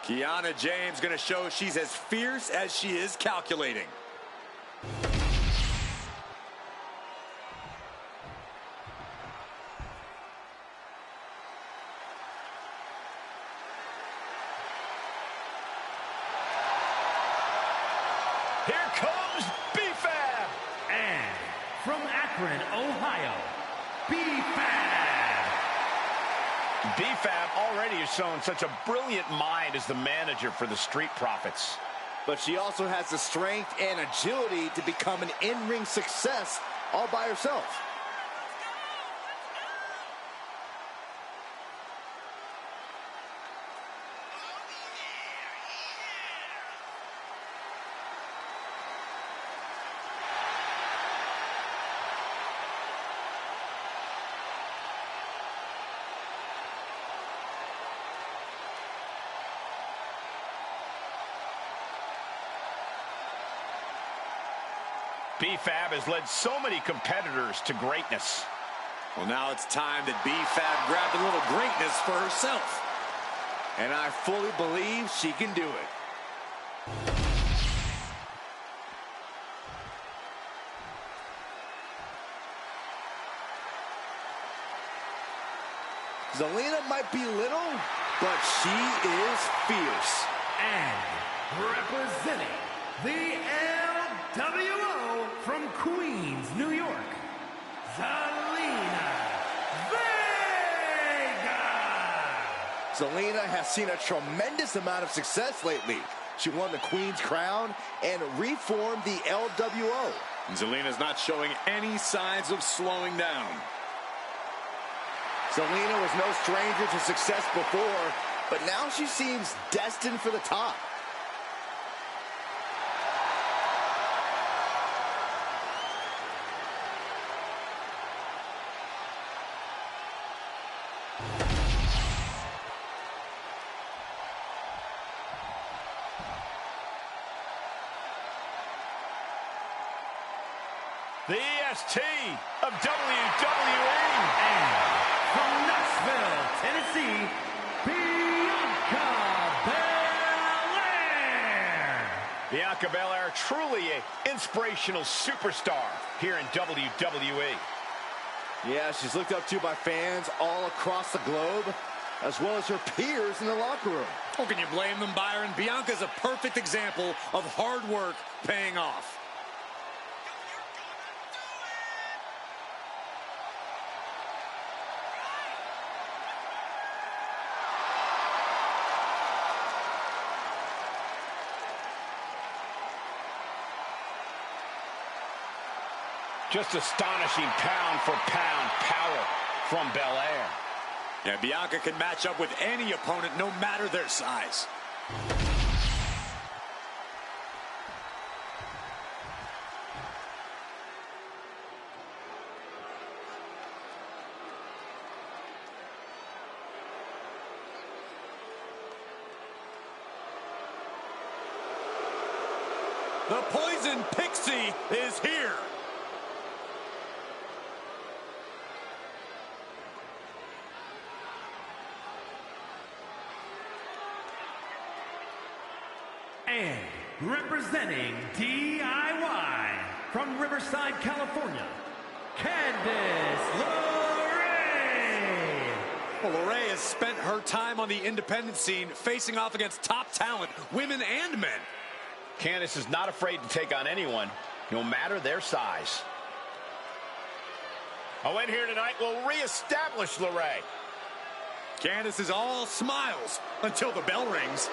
Kiana James going to show she's as fierce as she is calculating. Here comes B-Fab. And from Akron, Ohio, B-Fab. B-Fab already has shown such a brilliant mind as the manager for the Street Profits. But she also has the strength and agility to become an in-ring success all by herself. B-Fab has led so many competitors to greatness. Well, now it's time that B-Fab grabbed a little greatness for herself. And I fully believe she can do it. Zelina might be little, but she is fierce. And representing the LWO from Queens, New York, Zelina Vega. Zelina has seen a tremendous amount of success lately. She won the Queen's Crown and reformed the LWO. And Zelina's not showing any signs of slowing down. Zelina was no stranger to success before, but now she seems destined for the top. The EST of WWE. And from Knoxville, Tennessee, Bianca Belair. Bianca Belair, truly an inspirational superstar here in WWE. Yeah, she's looked up to by fans all across the globe, as well as her peers in the locker room. How can you blame them, Byron? Bianca's a perfect example of hard work paying off. Just astonishing pound-for-pound power from Belair. Yeah, Bianca can match up with any opponent, no matter their size. The Poison Pixie is here. And representing DIY from Riverside, California, Candice LeRae. Well, LeRae has spent her time on the independent scene facing off against top talent, women and men. Candice is not afraid to take on anyone, no matter their size. A win here tonight will reestablish LeRae. Candice is all smiles until the bell rings.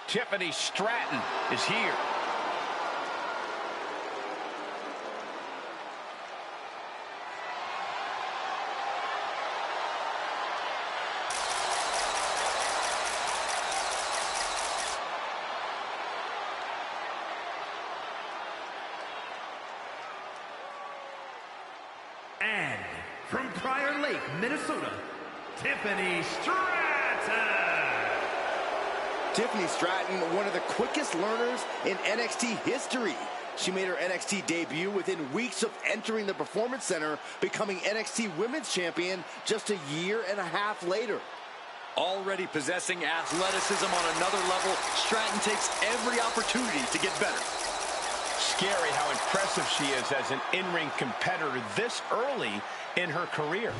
Tiffany Stratton is here. And from Prior Lake, Minnesota, Tiffany Stratton. Tiffany Stratton, one of the quickest learners in NXT history. She made her NXT debut within weeks of entering the Performance Center, becoming NXT Women's Champion just a year and a half later. Already possessing athleticism on another level, Stratton takes every opportunity to get better. Scary how impressive she is as an in-ring competitor this early in her career.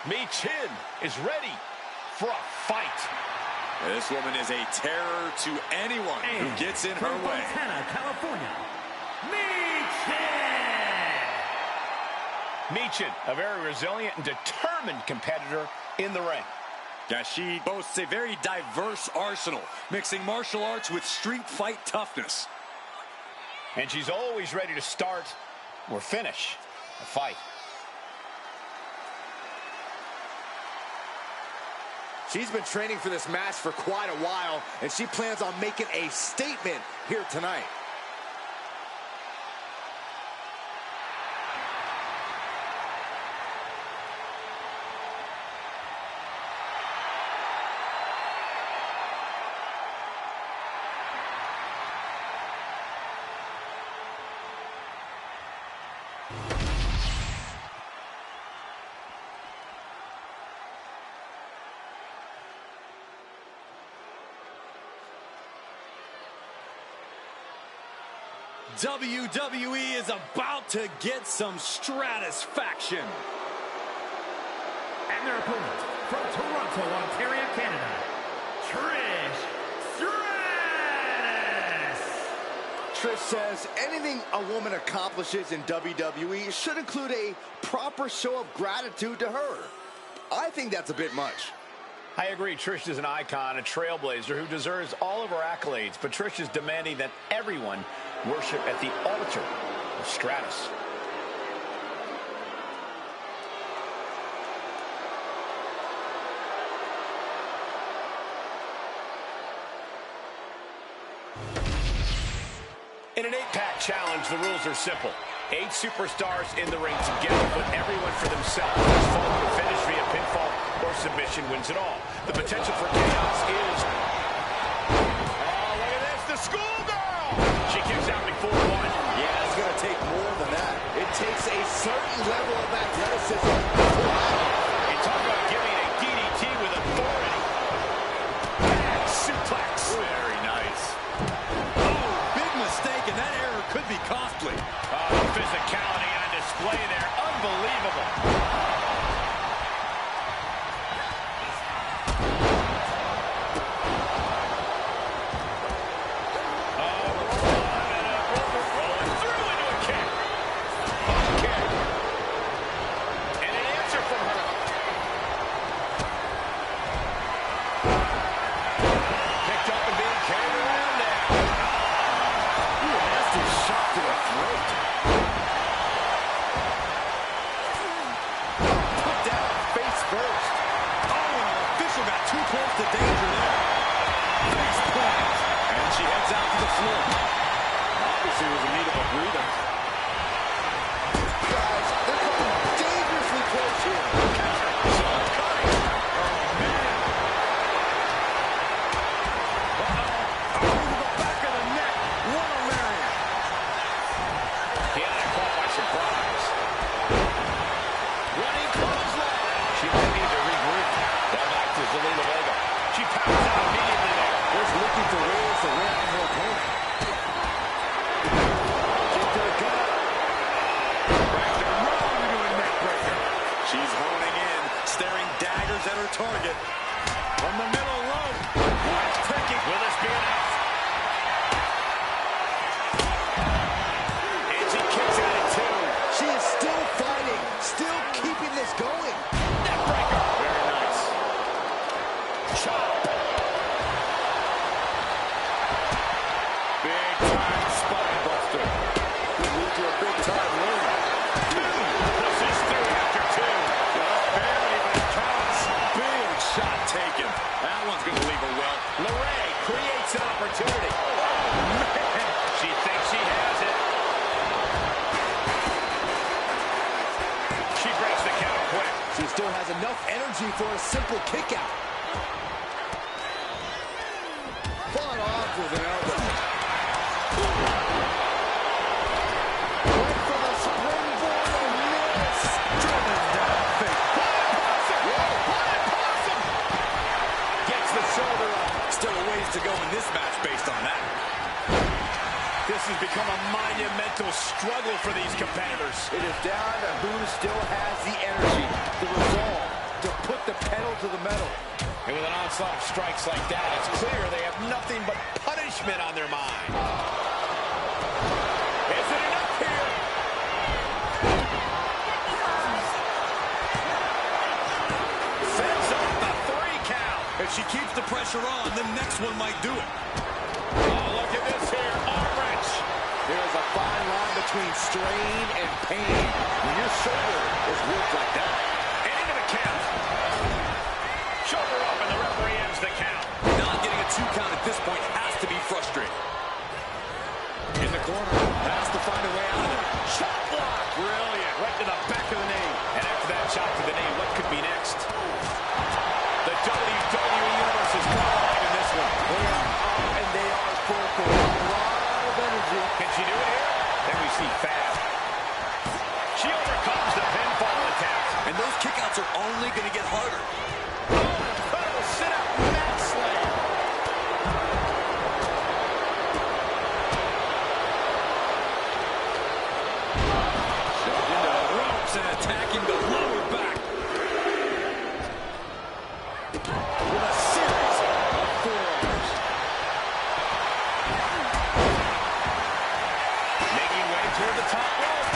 Michin is ready for a fight. This woman is a terror to anyone who gets in her way. Montana, California, Michin. Michin, a very resilient and determined competitor in the ring. Yeah, she boasts a very diverse arsenal, mixing martial arts with street fight toughness. And she's always ready to start or finish a fight. She's been training for this match for quite a while, and she plans on making a statement here tonight. WWE is about to get some stratisfaction. And their opponent, from Toronto, Ontario, Canada, Trish Stratus. Trish says anything a woman accomplishes in WWE should include a proper show of gratitude to her. I think that's a bit much. I agree. Trish is an icon, a trailblazer who deserves all of her accolades, but Trish is demanding that everyone worship at the altar of Stratus. In an 8-pack challenge, the rules are simple. 8 superstars in the ring together, but everyone for themselves. Who's fall to a finish via pinfall or submission wins it all. The potential for chaos is... Oh, look at this, the schoolgirl! She kicks out before one. Yeah, it's going to take more than that. It takes a certain level of athleticism to pull out. You talk about giving a DDT with authority. Back suplex. Very nice. Oh, big mistake, and that error could be costly. Oh, physicality on display there. Unbelievable. Target from the middle rope. Breathtaking. Will this be enough? And she kicks out at 2. She is still fighting, still keeping this going. Neckbreaker. Very nice. Chop. Big time spine buster. Could lead to a big time win. 2. Pushes through after 2. Barely, but it counts. Big shot taken. That one's going to leave a She breaks the count quick. She still has enough energy for a simple kick out. Fought off with an elbow. Went for the springboard and miss. Driven down fake. Possum. Gets the shoulder up. Still a ways to go in this match based on that. This has become a monumental struggle for these competitors. It is down to who still has the energy, the resolve to put the pedal to the metal. And with an onslaught of strikes like that, it's clear they have nothing but punishment on their mind. Is it enough here? Sets up the 3 count. If she keeps the pressure on, the next one might do it. Oh, look at this here. Arm wrench. There is a fine line between strain and pain when your shoulder is worked like that. And into the count. Shoulder up, and the referee ends the count. Not getting a 2 count at this point has to be frustrating. In the corner, has to find a way out of there. Shot block. Brilliant. Right to the back of the knee. And after that shot to the knee, what could be next? The WWE Universe is coming alive in this one. They are up and they are full for a lot of energy. Can she do it here? Then we see Fab. She overcomes the pinfall attack. And those kickouts are only going to get harder. Incredible sit-out mat slam. Shoved into the ropes and attacking the lower back. With a series of forearms. Making way toward the top rope.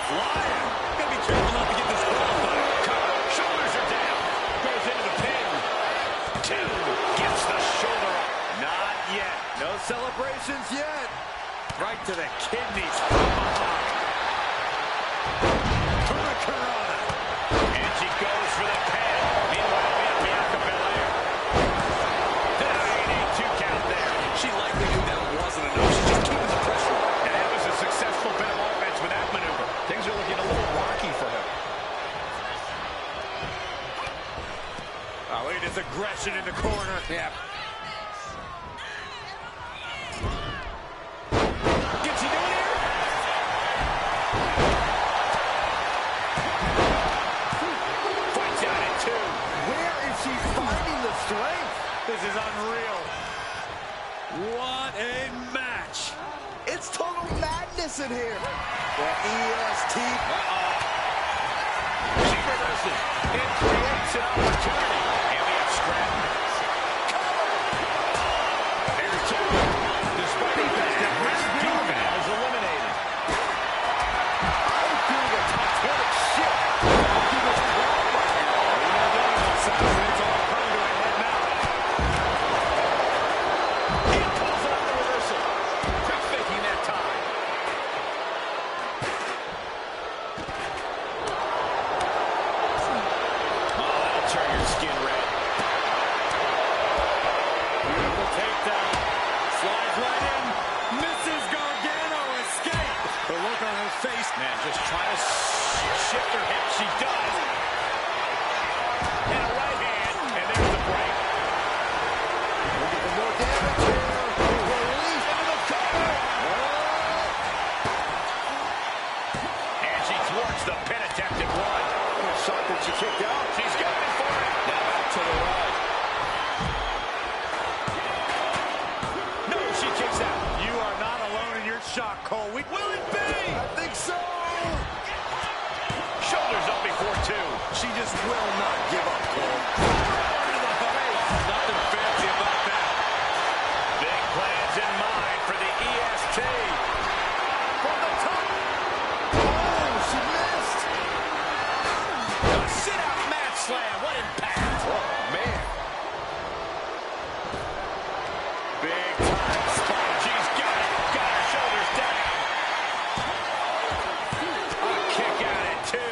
Flying. Gotta be careful not to get disqualified. Cover. Shoulders are down. Goes into the pin. 2. Gets the shoulder up. Not yet. No celebrations yet. Right to the kidneys from behind. Hurricanrana. And she goes for the pin. Meanwhile, we have Bianca Belair. That ain't a 2 count there. She likely knew that wasn't enough. She's just keeping the pressure on. And that was a successful bit of offense with that maneuver. Things are looking a little rocky for her. Oh, look at this aggression in the corner. Yeah. Can she do it here? Fights out at 2. Where is she finding the strength? This is unreal. What a match. It's total madness in here. The EST. She reverses. It creates an opportunity. And we have scrap. There's 2. Despite the fact that Miss Diva is eliminated. I'm doing a titanic shift. He was wrong right now. It's all coming to a head now. He pulls off the reversal. Quick faking that time. Oh, that'll turn your skin red. Beautiful takedown. Slides right in. Mrs. Gargano escape. The look on her face. Man, just trying to shift her hip. She does. And a right hand. And there's the break. Looking for more damage here. Release into the cover. And she thwarts the pin attempt at 1. Shot that she kicked out. She's going for it. Now back to the right. No, she kicks out. You are not alone in your shock, Cole. Will it be? I think so. Shoulders up before 2. She just will not give up, Cole. Into the face. Nothing fancy about that. Big plans in mind for the EST. From the top. Oh, she missed. A sit-out mat slam. What impact. Oh, man. Big time spot. She's got it. Got her shoulders down. A kick out at 2.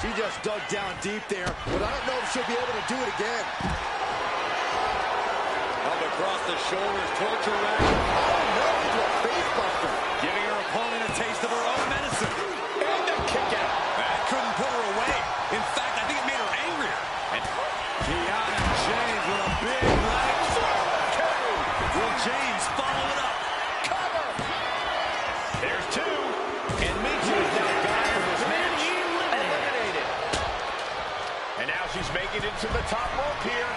She just dug down deep there, but I don't know if she'll be able to do it again. Up across the shoulders, torture rack. Oh, no, into a face buster. Giving her opponent a taste of her own medicine. And the kick out. She's making it to the top rope here.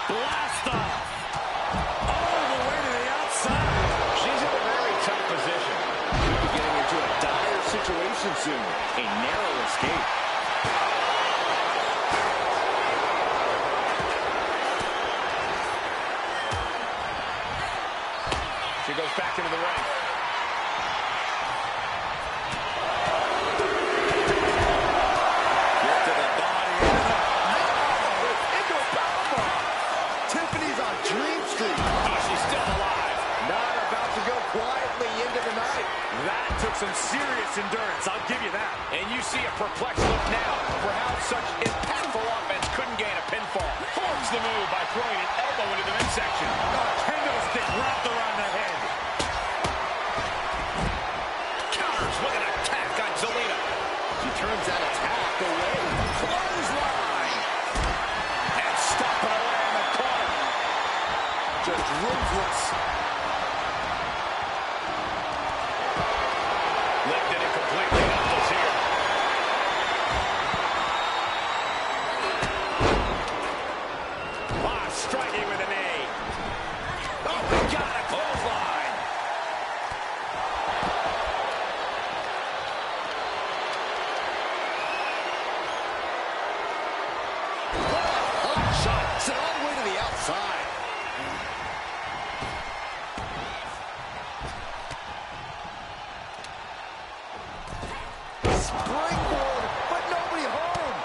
Blast off. All the way to the outside. She's in a very tough position. Could be getting into a dire situation soon. A narrow escape. She goes back into the ring. Get to the body. Into a powerbomb. Tiffany's on Dream Street. Oh, she's still alive. Not about to go quietly into the night. That took some serious endurance, I'll give you that. And you see a perplexed look now for how such impactful offense couldn't gain a pinfall. Forms the move by throwing an elbow into the midsection. Kendo stick wrapped around the head. Counters with an attack on Zelina. She turns that attack away. Clothesline. And stomping away in the corner. Just ruthless. Lifted and completely helpless here. Ah, striking with a knee. Oh, my God, a clothesline. Hot shot. Sent all the way to the outside. Springboard, but nobody home.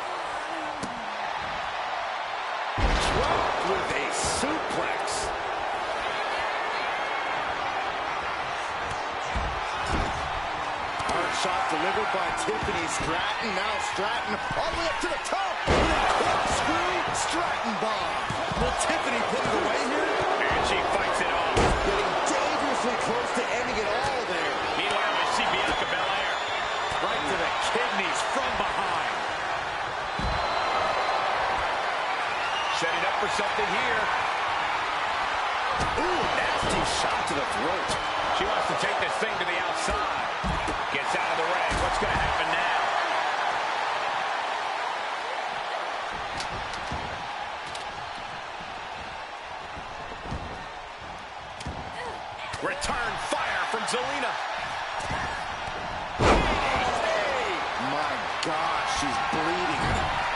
Dropped with a suplex. Hard shot delivered by Tiffany Stratton. Now Stratton all the way up to the top. With a corkscrew Stratton bomb. Will Tiffany put it away here? And she fights it off. Getting dangerously close to ending it all there. Meanwhile, we see Bianca Belair. Right to the kidneys from behind. Setting up for something here. Ooh, nasty shot to the throat. She wants to take this thing to the outside. Gets out of the ring. What's going to happen now? Return fire from Zelina. My gosh, she's bleeding.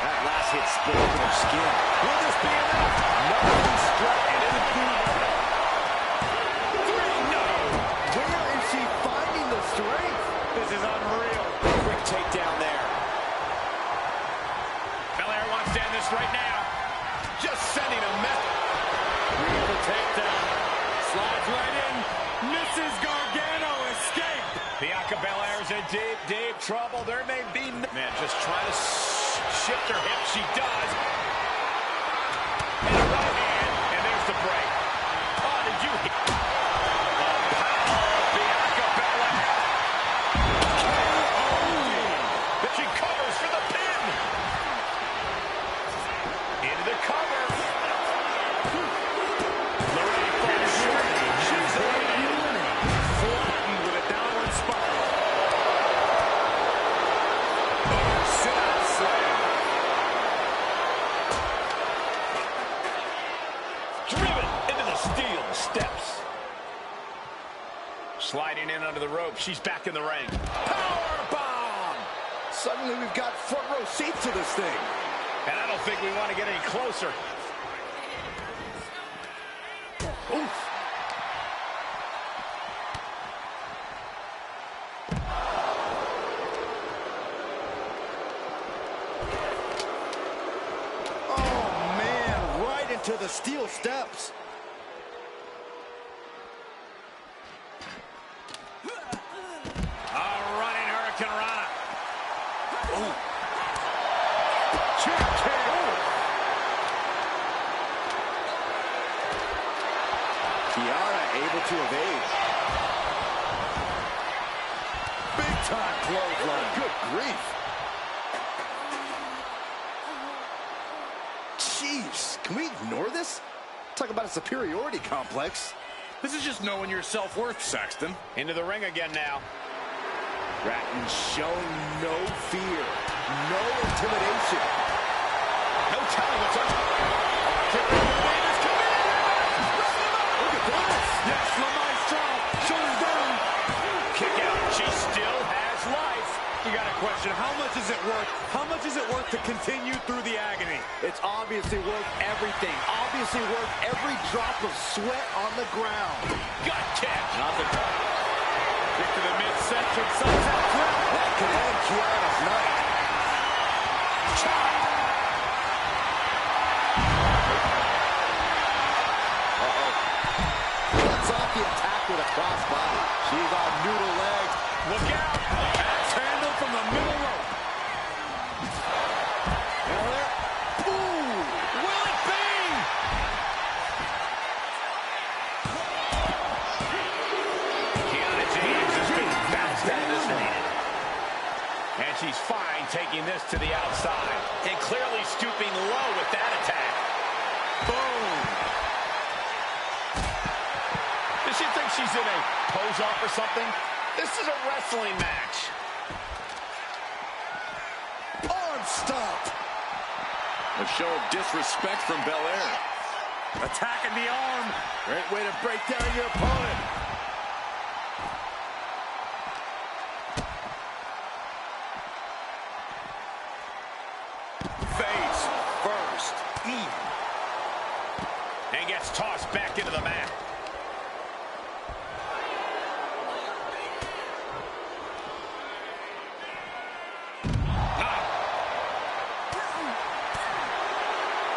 That last hit split into her skin. Will this be enough? No, Stratton isn't through yet. No. Where is she finding the strength? This is unreal. Quick takedown there. Belair wants to end this right now. Just sending a message. Beautiful takedown. Slides right in. Mrs. Gargano escape. Bianca Belair's in deep, deep trouble. There may be... Man, just trying to shift her hip. She does. And a right hand. And there's the break. Oh, did you... The power of Bianca Belair. But she covers for the pin. Into the cover. Lorraine falls short. She's eliminated. Flattened with a downward spiral. Sit-out slam. Driven into the steel steps. Sliding in under the rope. She's back in the ring. Power bomb! Suddenly we've got front row seats to this thing. And I don't think we want to get any closer. Oof. Oh, man, right into the steel steps. A running Hurricane Rana. Ooh. Check, check. Kiara able to evade. Big time clothesline. Good grief. Jeez, can we ignore this? Talk about a superiority complex. This is just knowing your self-worth, Saxton. Into the ring again now. Stratton showing no fear, no intimidation. No telling what's up. Look at this. Yes, LeMaestro, shoulders down. Kick out. She still has life. You got a question, how much is it worth? How much is it worth to continue through the agony? It's obviously worth everything. Obviously worth every drop of sweat on the ground. Gut kick. Nothing. Kick to the midsection, sunset flip. That could end Kiana's night. Chop. Cuts off the attack with a crossbody. She's on noodle legs. Look out. Axe handle from the middle rope. Ooh, will it be? Kiana James is being bounced out of this one. And she's fine taking this to the outside. And clearly stooping low with that attack. Boom. Does she think she's in a pose-off or something? This is a wrestling match. Arm stomp. A show of disrespect from Belair. Attacking the arm. Great way to break down your opponent. Face first. And gets tossed back into the mat.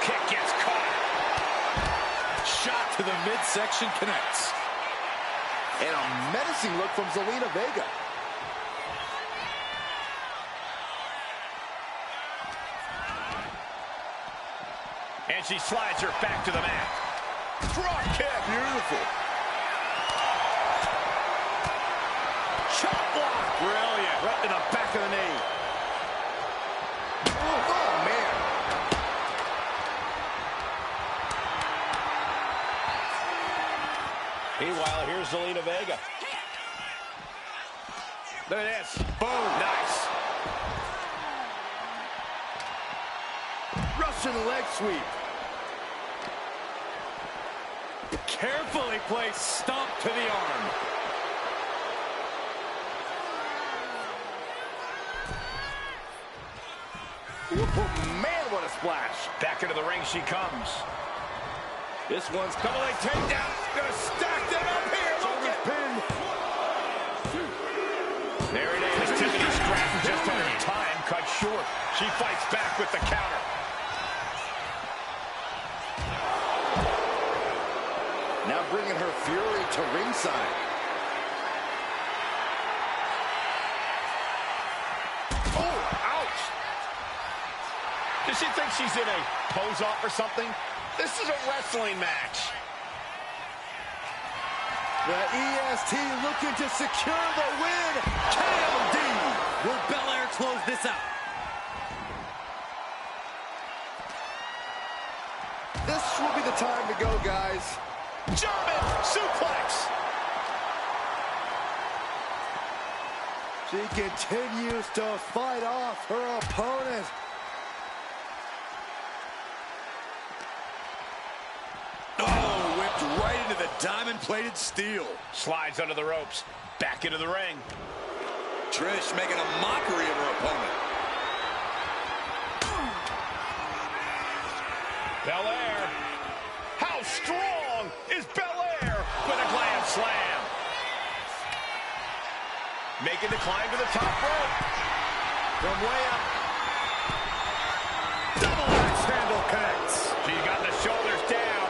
Kick gets caught. Shot to the midsection connects. And a menacing look from Zelina Vega. And she slides her back to the mat. Drop kick. Beautiful. Chop block. Brilliant. Right to the back of the knee. Oh, man. Meanwhile, here's Zelina Vega. Look at this. Boom. Nice. Russian leg sweep. Carefully placed stomp to the arm. Oh, man, what a splash. Back into the ring she comes. This one's Double leg takedown. Gonna stack them up here. Look at pin. There it is. Tiffany Stratton just on her time cut short. She fights back with the counter. now bringing her fury to ringside. Oh, ouch. Does she think she's in a pose-off or something? This is a wrestling match. The EST looking to secure the win. KOD. Will Belair close this out? This will be the time to go, guys. German suplex. She continues to fight off her opponent. Oh, whipped right into the diamond-plated steel. Slides under the ropes. Back into the ring. Trish making a mockery of her opponent. Belair. How strong is Belair with a glam slam? Making the climb to the top rope. From way up. Double axe handle connects. She got the shoulders down.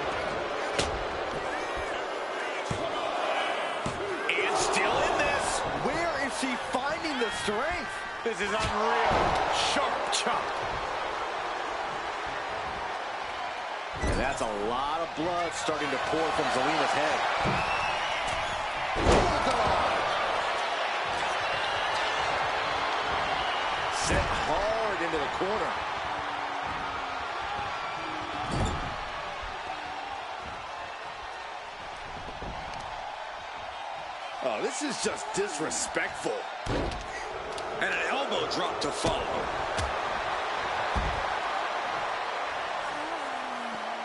And still in this. Where is she finding the strength? This is unreal. Sharp chop. And that's a lot of blood starting to pour from Zelina's head. Set hard into the corner. Oh, this is just disrespectful. elbow drop to follow.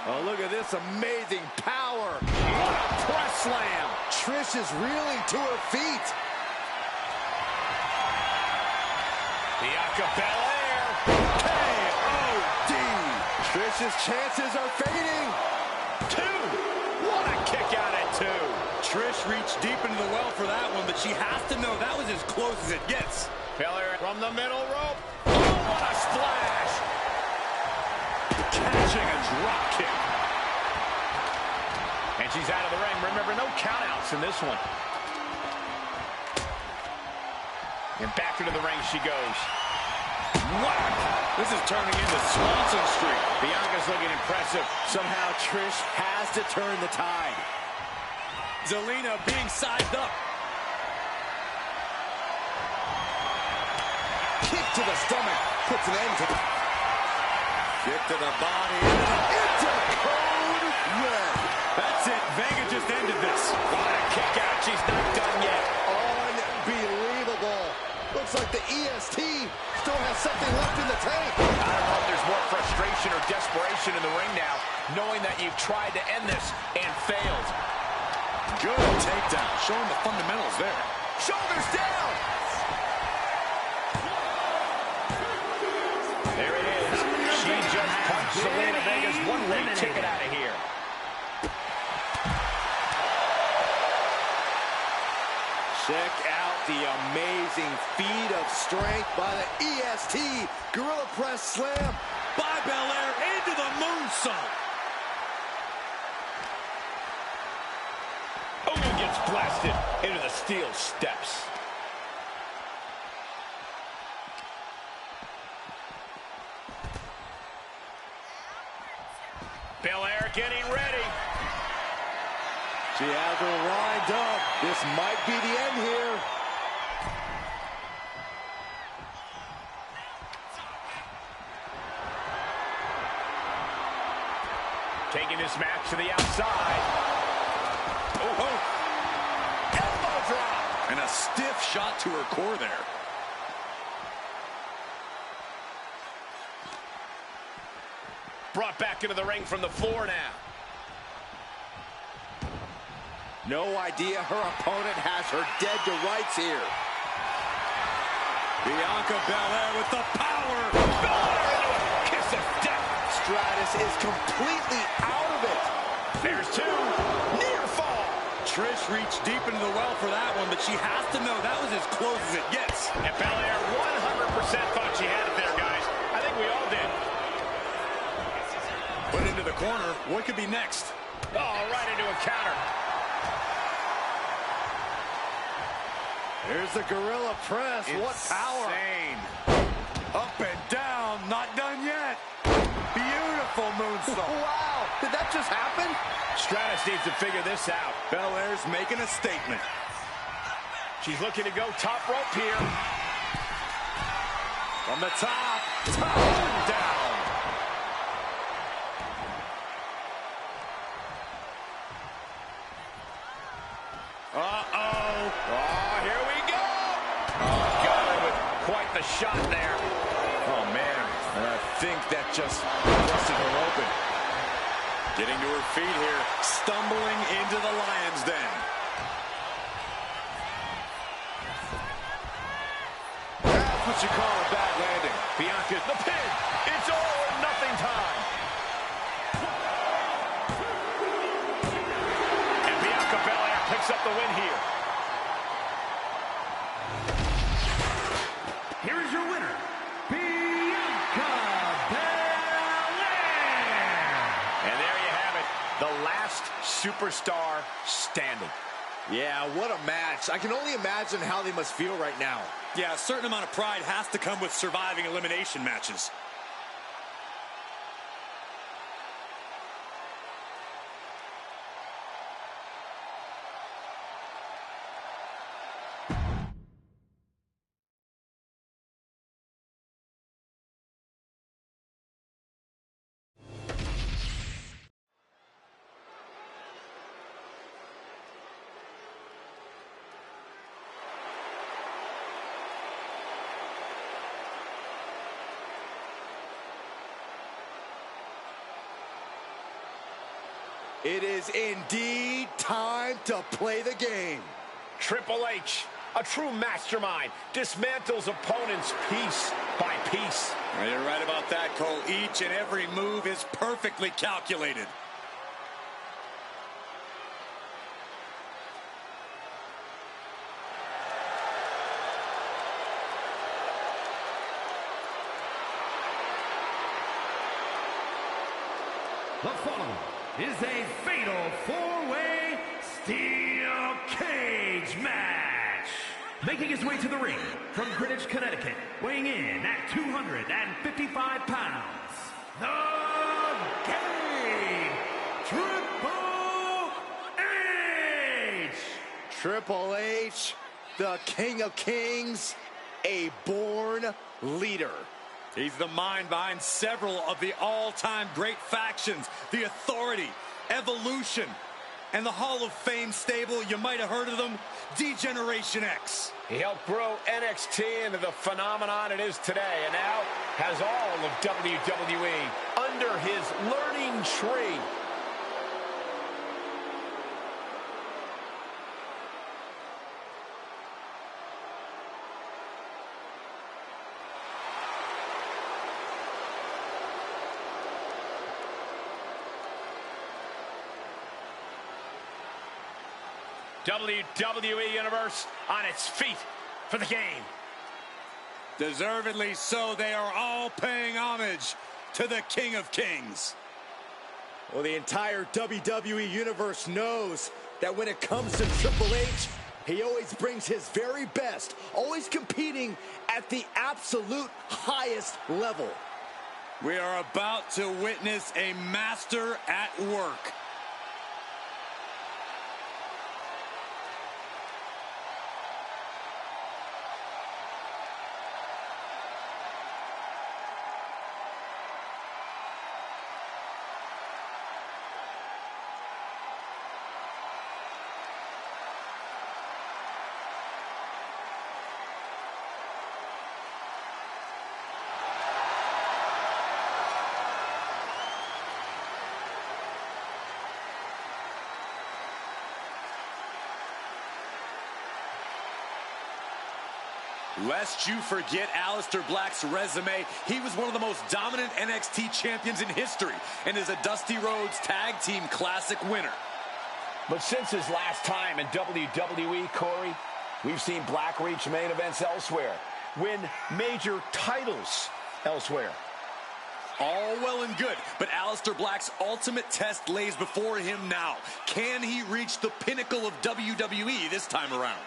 Oh, look at this amazing power. What a press slam. Trish is reeling to her feet. Bianca Belair. K.O.D. Trish's chances are fading. 2. What a kick out at 2. Trish reached deep into the well for that one, but she has to know that was as close as it gets. Belair from the middle rope. Oh, what a splash. Catching a drop kick. And she's out of the ring. Remember, no countouts in this one. And back into the ring she goes. Whack! This is turning into Swanson Street. Bianca's looking impressive. Somehow Trish has to turn the tide. Zelina being sized up. Kick to the stomach puts an end to it. Kick to the body. Into code red. That's it. Vega just ended this. What a kick out. She's not done yet. Unbelievable. Looks like the EST still has something left in the tank. I don't know if there's more frustration or desperation in the ring now, knowing that you've tried to end this and failed. Good takedown. Showing the fundamentals there. Shoulders down. There it is. She just punched Zelina Vega's one-way ticket out of here. Check out the amazing feat of strength by the EST. Gorilla press slam By Belair into the moonsault. Oh, he gets blasted into the steel steps. Belair getting ready. She has her lined up. This might be the end here. Taking this match to the outside. Oh. Elbow drop. And a stiff shot to her core there. Brought back into the ring from the floor now. No idea her opponent has her dead to rights here. Bianca Belair with the power. Belair into a kiss of death. Stratus is completely out of it. There's 2. Near fall. Trish reached deep into the well for that one, but she has to know that was as close as it gets. And Belair 100% thought she had it there, guys. I think we all did. Put into the corner. What could be next? Oh, right into a counter. Here's the gorilla press. What power. Insane. Up and down. Not done yet. Beautiful moonsault. Wow. Did that just happen? Stratus needs to figure this out. Belair's making a statement. She's looking to go top rope here. From the top. Down. Uh-oh. Oh, here we go. Oh, got her with quite the shot there. Oh, man. And I think that just busted her open. Getting to her feet here. Stumbling into the lion's den. That's what you call a bad landing. Bianca, the pin. It's all or nothing time. And Bianca Belair picks up the win here. Here is your winner, Bianca Belair. And there you have it, the last superstar standing. Yeah, what a match. I can only imagine how they must feel right now. Yeah, a certain amount of pride has to come with surviving elimination matches. It is indeed time to play the game. Triple H, a true mastermind, dismantles opponents piece by piece. Well, you're right about that, Cole. Each and every move is perfectly calculated. The following is a fatal four-way steel cage match. Making his way to the ring from Greenwich, Connecticut, weighing in at 255 pounds, the Game, Triple H! Triple H, the King of Kings, a born leader. He's the mind behind several of the all-time great factions, the Authority, Evolution, and the Hall of Fame stable. You might have heard of them, D-Generation X. He helped grow NXT into the phenomenon it is today, and now has all of WWE under his learning tree. WWE Universe on its feet for the Game. Deservedly so, they are all paying homage to the King of Kings. Well, the entire WWE Universe knows that when it comes to Triple H, he always brings his very best, always competing at the absolute highest level. We are about to witness a master at work. Lest you forget Aleister Black's resume, he was one of the most dominant NXT champions in history and is a Dusty Rhodes Tag Team Classic winner. But since his last time in WWE, Corey, we've seen Black reach main events elsewhere, win major titles elsewhere. All well and good, but Aleister Black's ultimate test lays before him now. Can he reach the pinnacle of WWE this time around?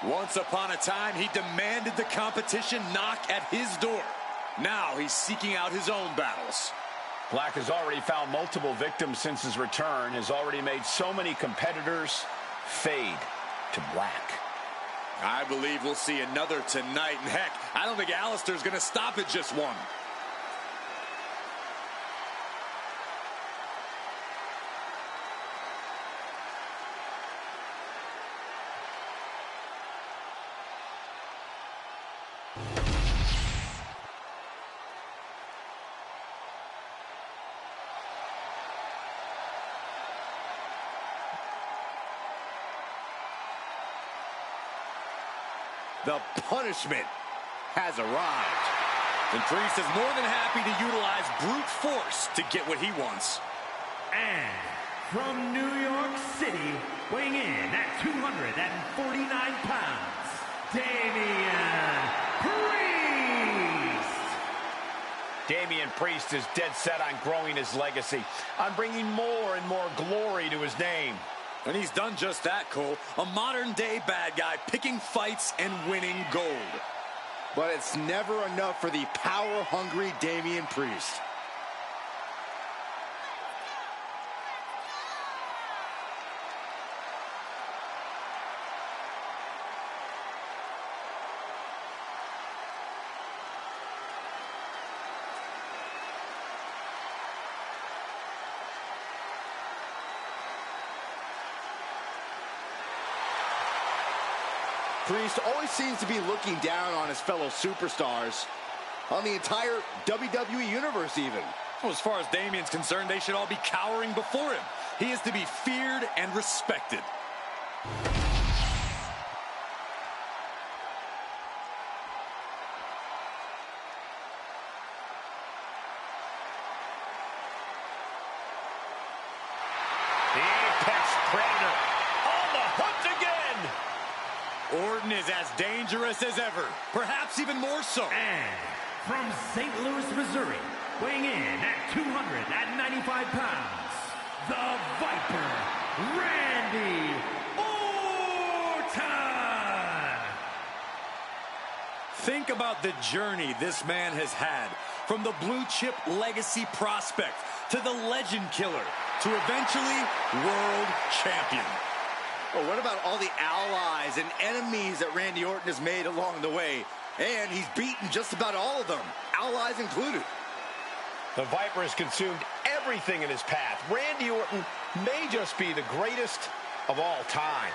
Once upon a time, he demanded the competition knock at his door. Now he's seeking out his own battles. Black has already found multiple victims since his return, has already made so many competitors fade to black. I believe we'll see another tonight, and heck, I don't think Aleister's going to stop at just one. The punishment has arrived. And Priest is more than happy to utilize brute force to get what he wants. And from New York City, weighing in at 249 pounds, Damian Priest. Damian Priest is dead set on growing his legacy, on bringing more and more glory to his name. And he's done just that, Cole. A modern-day bad guy picking fights and winning gold. But it's never enough for the power-hungry Damian Priest. Priest always seems to be looking down on his fellow superstars, on the entire WWE Universe even. Well, as far as Damien's concerned, they should all be cowering before him. He is to be feared and respected. The Apex Predator on the hunt again. Orton is as dangerous as ever, perhaps even more so. And from St. Louis, Missouri, weighing in at 295 pounds, the Viper, Randy Orton! Think about the journey this man has had, from the blue chip legacy prospect to the legend killer to eventually world champion. Well, what about all the allies and enemies that Randy Orton has made along the way? And he's beaten just about all of them, allies included. The Viper has consumed everything in his path. Randy Orton may just be the greatest of all time.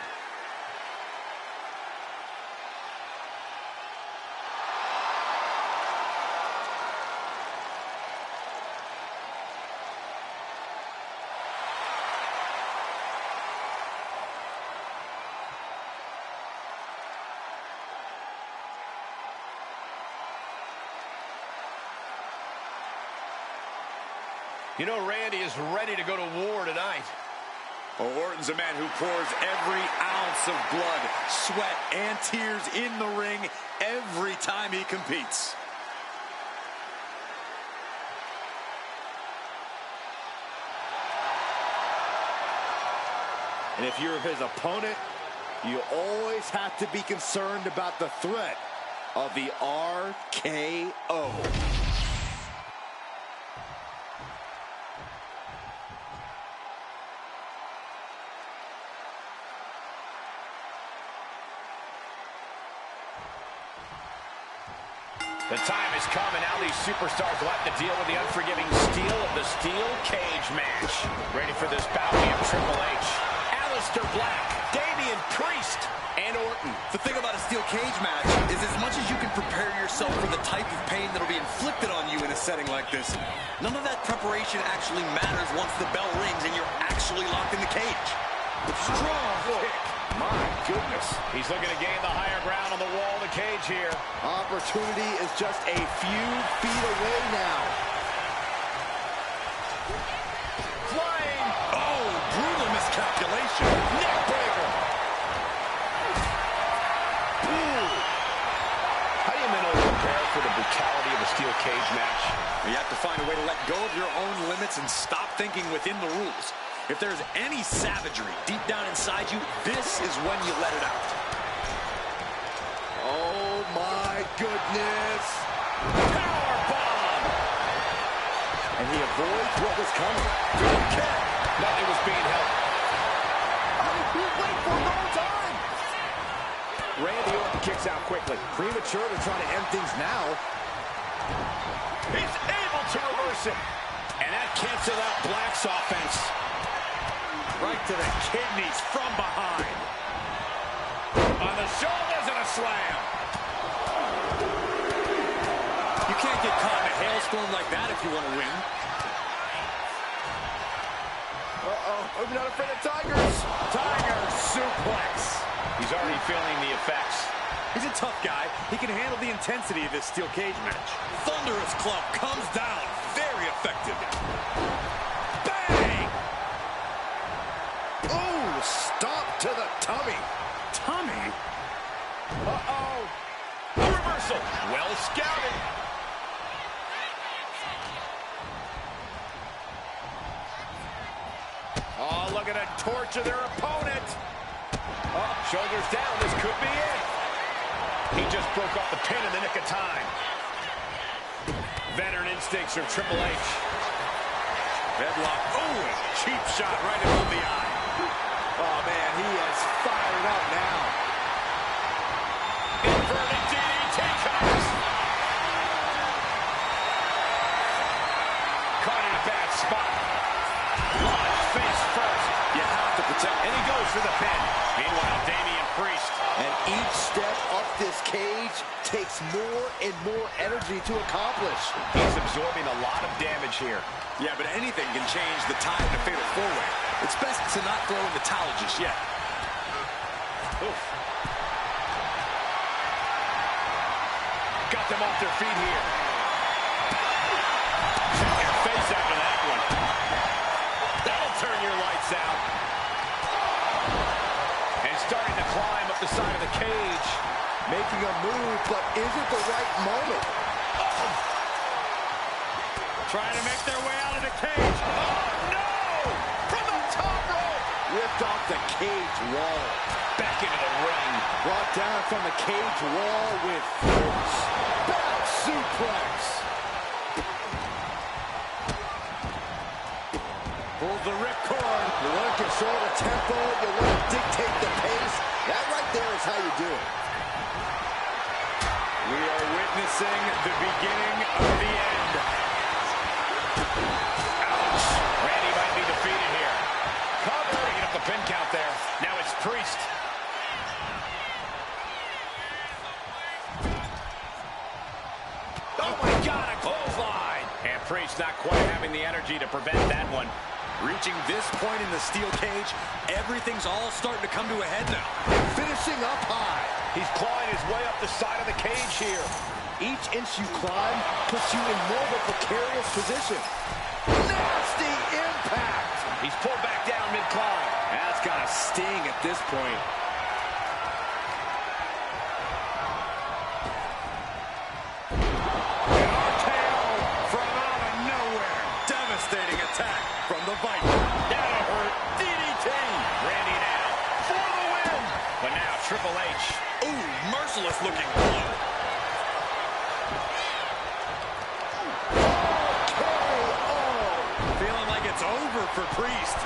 You know, Randy is ready to go to war tonight. Well, Orton's a man who pours every ounce of blood, sweat, and tears in the ring every time he competes. And if you're his opponent, you always have to be concerned about the threat of the RKO. The time has come, and now these superstars will have to deal with the unforgiving steel of the steel cage match. Ready for this bout, we have Triple H, Aleister Black, Damian Priest, and Orton. The thing about a steel cage match is as much as you can prepare yourself for the type of pain that will be inflicted on you in a setting like this, none of that preparation actually matters once the bell rings and you're actually locked in the cage. Strong kick. My goodness. He's looking to gain the higher ground on the wall of the cage here. Opportunity is just a few feet away now. Flying. Oh, brutal miscalculation. Neck breaker. Ooh. How do you mentally prepare for the brutality of a steel cage match? You have to find a way to let go of your own limits and stop thinking within the rules. If there's any savagery deep down inside you, this is when you let it out. Oh my goodness. Power bomb. And he avoids what was coming. Good kick. Nothing was being held. Wait for no time. Randy Orton kicks out quickly. Premature to try to end things now. He's able to reverse it. And that cancels out Black's offense. Right to the kidneys from behind. On the shoulders and a slam. You can't get caught in a hailstorm like that if you want to win. I'm not afraid of tigers. Tiger suplex. He's already feeling the effects. He's a tough guy. He can handle the intensity of this steel cage match. Thunderous club comes down. Very effective. Bang! Oh, stop to the tummy. Tummy? Uh-oh. A reversal. Well scouted. Oh, looking to torture their opponent. Oh, shoulders down. This could be it. He just broke off the pin in the nick of time. Veteran instincts from Triple H. Headlock. Oh, cheap shot right above the eye. Oh, man, he is fired up now. Inverted DDT comes. Caught in a bad spot. Launch face first. You have to protect. And he goes for the pin. Meanwhile, Damian Priest. And each step takes more and more energy to accomplish. He's absorbing a lot of damage here. Yeah, but anything can change the tide in a fatal four-way. It's best to not throw in the towel just yet. Oof. Got them off their feet here. Check your face after that one. That'll turn your lights out. And starting to climb up the side of the cage. Making a move, but is it the right moment? Trying to make their way out of the cage. Oh, no! From the top rope! Ripped off the cage wall. Back into the ring. Brought down from the cage wall with force. Back suplex. Pulls the ripcord. You want to control the tempo. You want to dictate the pace. That right there is how you do it. We are witnessing the beginning of the end. Ouch. Randy might be defeated here. Cover. Bringing up the pin count there. Now it's Priest. Oh, my God, a clothesline. And Priest not quite having the energy to prevent that one. Reaching this point in the steel cage, everything's all starting to come to a head now. Finishing up high. He's clawing his way up the side of the cage here. Each inch you climb puts you in more of a precarious position. Nasty impact. He's pulled back down mid-climb. That's got to sting at this point. Devastating attack from the Viper. That'll hurt. DDT. Randy now for the win. But now Triple H. Ooh, merciless looking blow. Feeling like it's over for Priest.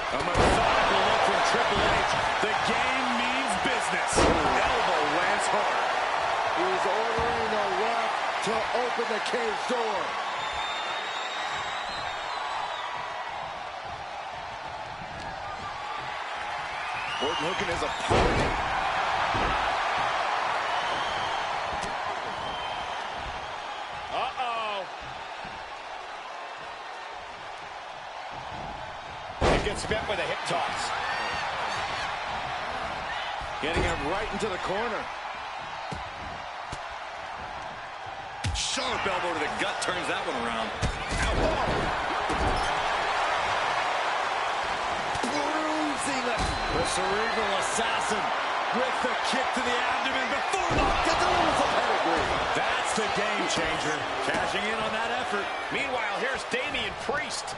A methodical look from Triple H. The game means business. Elbow lands hard. He's ordering the ref to open the cage door. Orton hooking his opponent. Uh-oh. He gets met with a hip toss. Getting him right into the corner. Sharp elbow to the gut turns that one around. Bruising him. The cerebral assassin with the kick to the abdomen before the Pedigree. That's the game changer. Cashing in on that effort. Meanwhile, here's Damian Priest.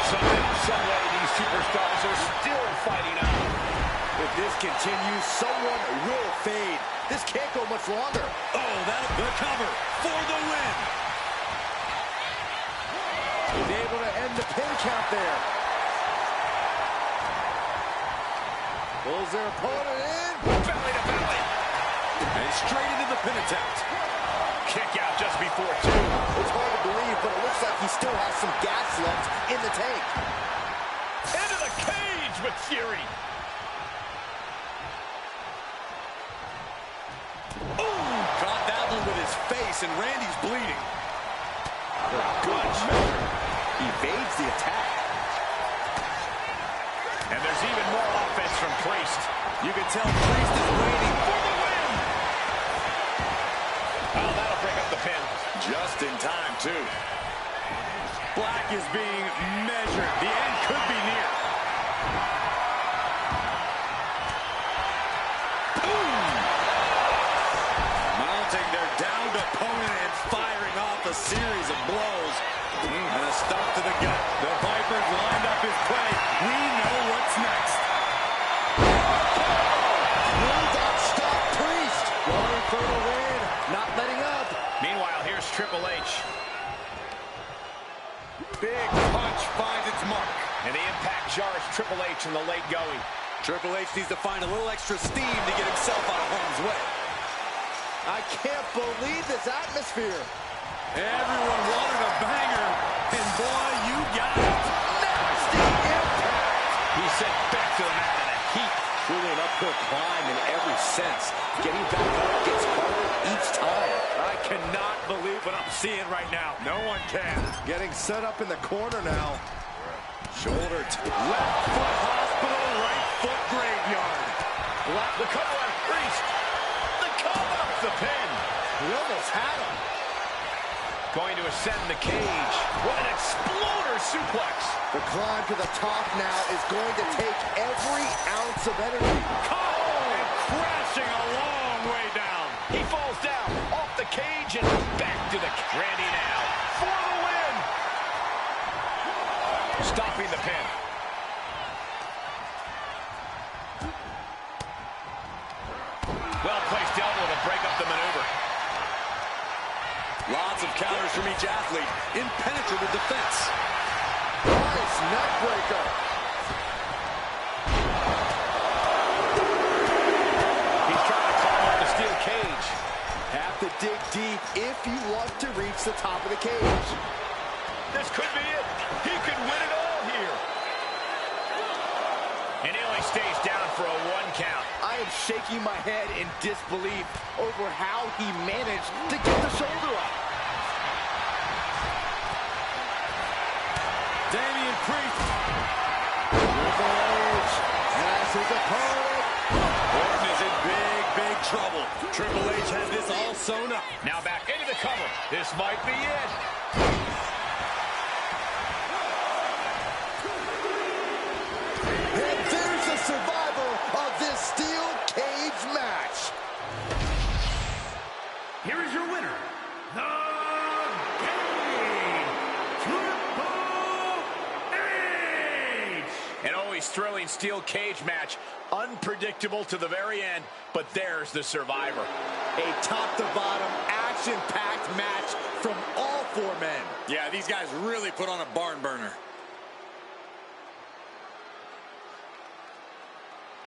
Somehow, some way, these superstars are still fighting on. If this continues, someone will fade. This can't go much longer. Oh, that's the cover for the win. He's able to end the pin count there. Pulls their opponent in. Belly to belly. And straight into the pin attempt. Kick out just before two. It's hard to believe, but it looks like he still has some gas left in the tank. Into the cage with Fury. Ooh, caught that one with his face, and Randy's bleeding. Good measure. Evades the attack. And there's even more offense from Priest. You can tell Priest is waiting for the win. Oh, that'll break up the pin. Just in time, too. Black is being measured. The end could be near. Mounting their downed opponent and firing off a series of blows. And a stomp to the gut. The Vipers lined up his play. We know what's next. Will not stop Priest. Going for the win. Not letting up. Meanwhile, here's Triple H. Big punch finds its mark. And the impact jars Triple H in the late going. Triple H needs to find a little extra steam to get himself out of harm's way. I can't believe this atmosphere. Everyone wanted a banger, and boy, you got it. Nasty impact. He be sent back to the mat in a heap. Truly an uphill climb in every sense. Getting back up gets harder each time. I cannot believe what I'm seeing right now. No one can. Getting set up in the corner now. Shoulder to left foot hospital, right foot graveyard. The cover on Priest. The cover. The pin. He almost had him. Going to ascend the cage. What an exploder suplex. The climb to the top now is going to take every ounce of energy. And crashing a long way down. He falls down, off the cage, and back to the Randy now for the win. Stopping the pin. Well-placed elbow to break up the maneuver. Lots of counters from each athlete. Impenetrable defense. Nice neck breaker. He's trying to climb up the steel cage. Have to dig deep if you want to reach the top of the cage. This could be it. He could win it all here. And he only stays down for a 1 count. I am shaking my head in disbelief over how he managed to get the shoulder up. Damian Priest. Triple H has his opponent. Orton is in big trouble. Triple H has this all sewn up. Now back into the cover. This might be it. And there's the survivor of this steel cage match. Here is your winner, the Game, Triple H! An always thrilling steel cage match. Unpredictable to the very end, but there's the survivor. A top-to-bottom, action-packed match from all 4 men. Yeah, these guys really put on a barn burner.